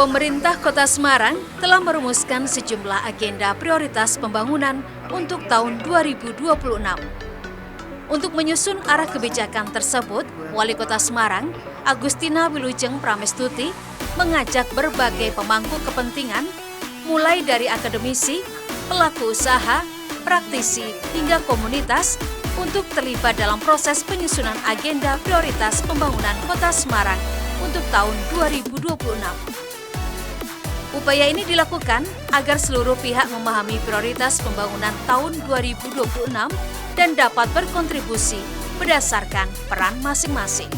Pemerintah Kota Semarang telah merumuskan sejumlah agenda prioritas pembangunan untuk tahun 2026. Untuk menyusun arah kebijakan tersebut, Wali Kota Semarang, Agustina Wilujeng Pramestuti, mengajak berbagai pemangku kepentingan, mulai dari akademisi, pelaku usaha, praktisi, hingga komunitas, untuk terlibat dalam proses penyusunan agenda prioritas pembangunan Kota Semarang untuk tahun 2026. Upaya ini dilakukan agar seluruh pihak memahami prioritas pembangunan tahun 2026 dan dapat berkontribusi berdasarkan peran masing-masing.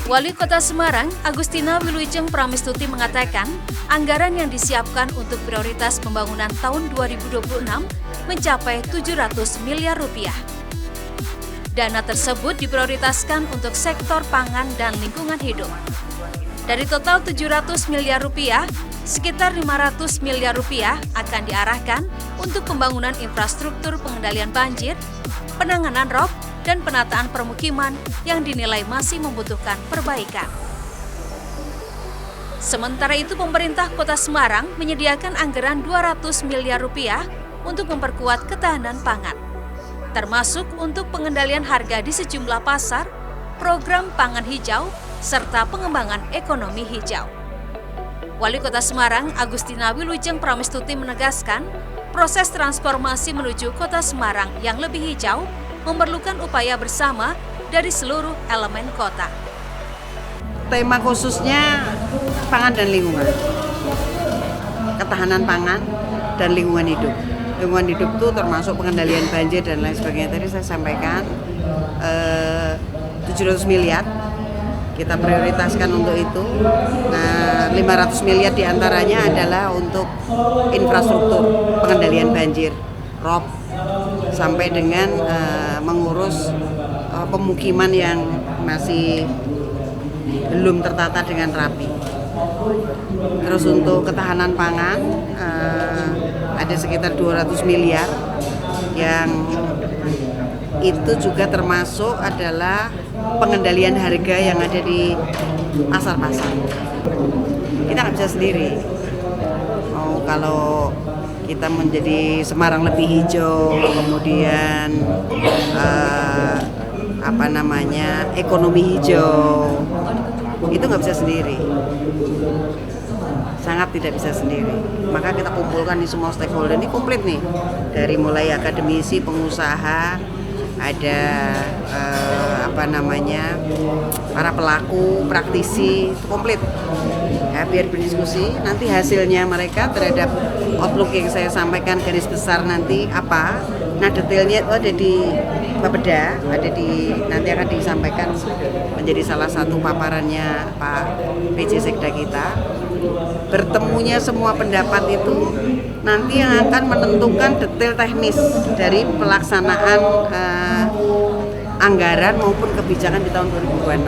Wali Kota Semarang, Agustina Wilujeng Pramestuti mengatakan, anggaran yang disiapkan untuk prioritas pembangunan tahun 2026 mencapai 700 miliar rupiah. Dana tersebut diprioritaskan untuk sektor pangan dan lingkungan hidup. Dari total 700 miliar rupiah, sekitar 500 miliar rupiah akan diarahkan untuk pembangunan infrastruktur pengendalian banjir, penanganan rob, dan penataan permukiman yang dinilai masih membutuhkan perbaikan. Sementara itu, pemerintah Kota Semarang menyediakan anggaran 200 miliar rupiah untuk memperkuat ketahanan pangan, termasuk untuk pengendalian harga di sejumlah pasar, program pangan hijau, serta pengembangan ekonomi hijau. Wali Kota Semarang, Agustina Wilujeng Pramestuti menegaskan, proses transformasi menuju Kota Semarang yang lebih hijau memerlukan upaya bersama dari seluruh elemen kota. Tema khususnya pangan dan lingkungan, ketahanan pangan dan lingkungan hidup. Lingkungan hidup itu termasuk pengendalian banjir dan lain sebagainya. Tadi saya sampaikan 700 miliar kita prioritaskan untuk itu. Nah, 500 miliar diantaranya adalah untuk infrastruktur pengendalian banjir, rob, sampai dengan mengurus pemukiman yang masih belum tertata dengan rapi. Terus untuk ketahanan pangan ada sekitar 200 miliar yang itu juga termasuk adalah pengendalian harga yang ada di pasar-pasar. Kita nggak bisa sendiri. Kalau kita menjadi Semarang lebih hijau, kemudian ekonomi hijau, itu nggak bisa sendiri. Sangat tidak bisa sendiri. Maka kita kumpulkan di semua stakeholder, ini komplit nih, dari mulai akademisi, pengusaha, ada para pelaku, praktisi, itu komplit. Ya, biar berdiskusi, nanti hasilnya mereka terhadap outlook yang saya sampaikan garis besar nanti apa. Nah, detailnya itu ada di Bapeda, nanti akan disampaikan menjadi salah satu paparannya Pak PJ Sekda kita. Bertemunya semua pendapat itu nanti yang akan menentukan detail teknis dari pelaksanaan anggaran maupun kebijakan di tahun 2026.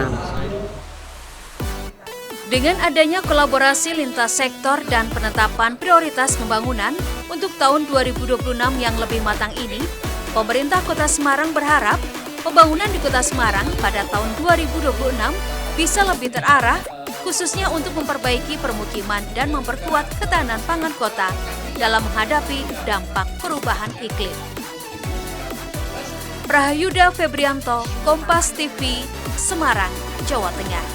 Dengan adanya kolaborasi lintas sektor dan penetapan prioritas pembangunan untuk tahun 2026 yang lebih matang ini, pemerintah Kota Semarang berharap pembangunan di Kota Semarang pada tahun 2026 bisa lebih terarah, khususnya untuk memperbaiki permukiman dan memperkuat ketahanan pangan kota dalam menghadapi dampak perubahan iklim. Prahayuda Febrianto, Kompas TV, Semarang, Jawa Tengah.